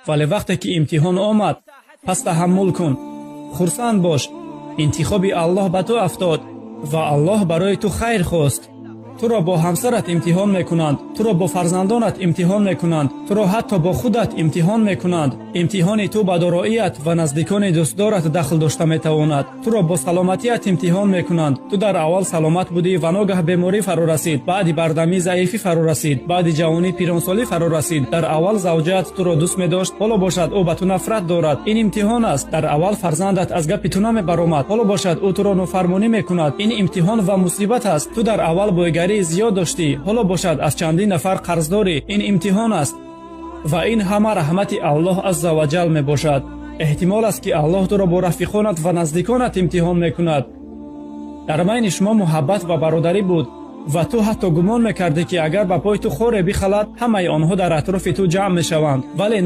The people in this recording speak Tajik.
вале вақте ки имтиҳон омад, пас таҳаммул кун, хурсанд бош. интихоби Аллоҳ ба ту афтод ва Аллоҳ барои ту хайр хост. туро бо ҳамсарат имтиҳон мекунанд, туро бо фарзандонат имтиҳон мекунанд, туро ҳатто бо худат имтиҳон мекунанд. имтиҳони ту ба дороият ва наздикони дӯстдорат дахл дошта метавонад. туро бо саломатият имтиҳон мекунанд. ту дар аввал саломат будӣ ва ногаҳ беморӣ фарӯ расид, баъди бардамӣ заифӣ фарӯ расид, баъди ҷавонӣ пиронсолӣ фарӯ расид. дар аввал завҷаат туро дӯст медошт, ҳоло бошад ӯ ба ту нафрат дорад. ин имтиҳон аст. дар аввал фарзандат аз гапи ту намебаромад, ҳоло бошад ӯ туро нофармонӣ мекунад. ин имтиҳон ва мусибат аст. ту дар аввал бойгарӣ зиёд доштӣ, ҳоло бошад аз чандин нафар қарздорӣ. ин имтиҳон аст ва ин ҳама раҳмати Аллоҳ азза ва ҷал мебошад. эҳтимол аст ки Аллоҳ туро бо рафиқонат ва наздиконат имтиҳон мекунад. дар байни шумо муҳаббат ва бародарӣ буд ва ту ҳатто гумон мекардӣ ки агар ба пои ту хоре бихалад, ҳамаи онҳо дар атрофи ту ҷамъ мешаванд, вале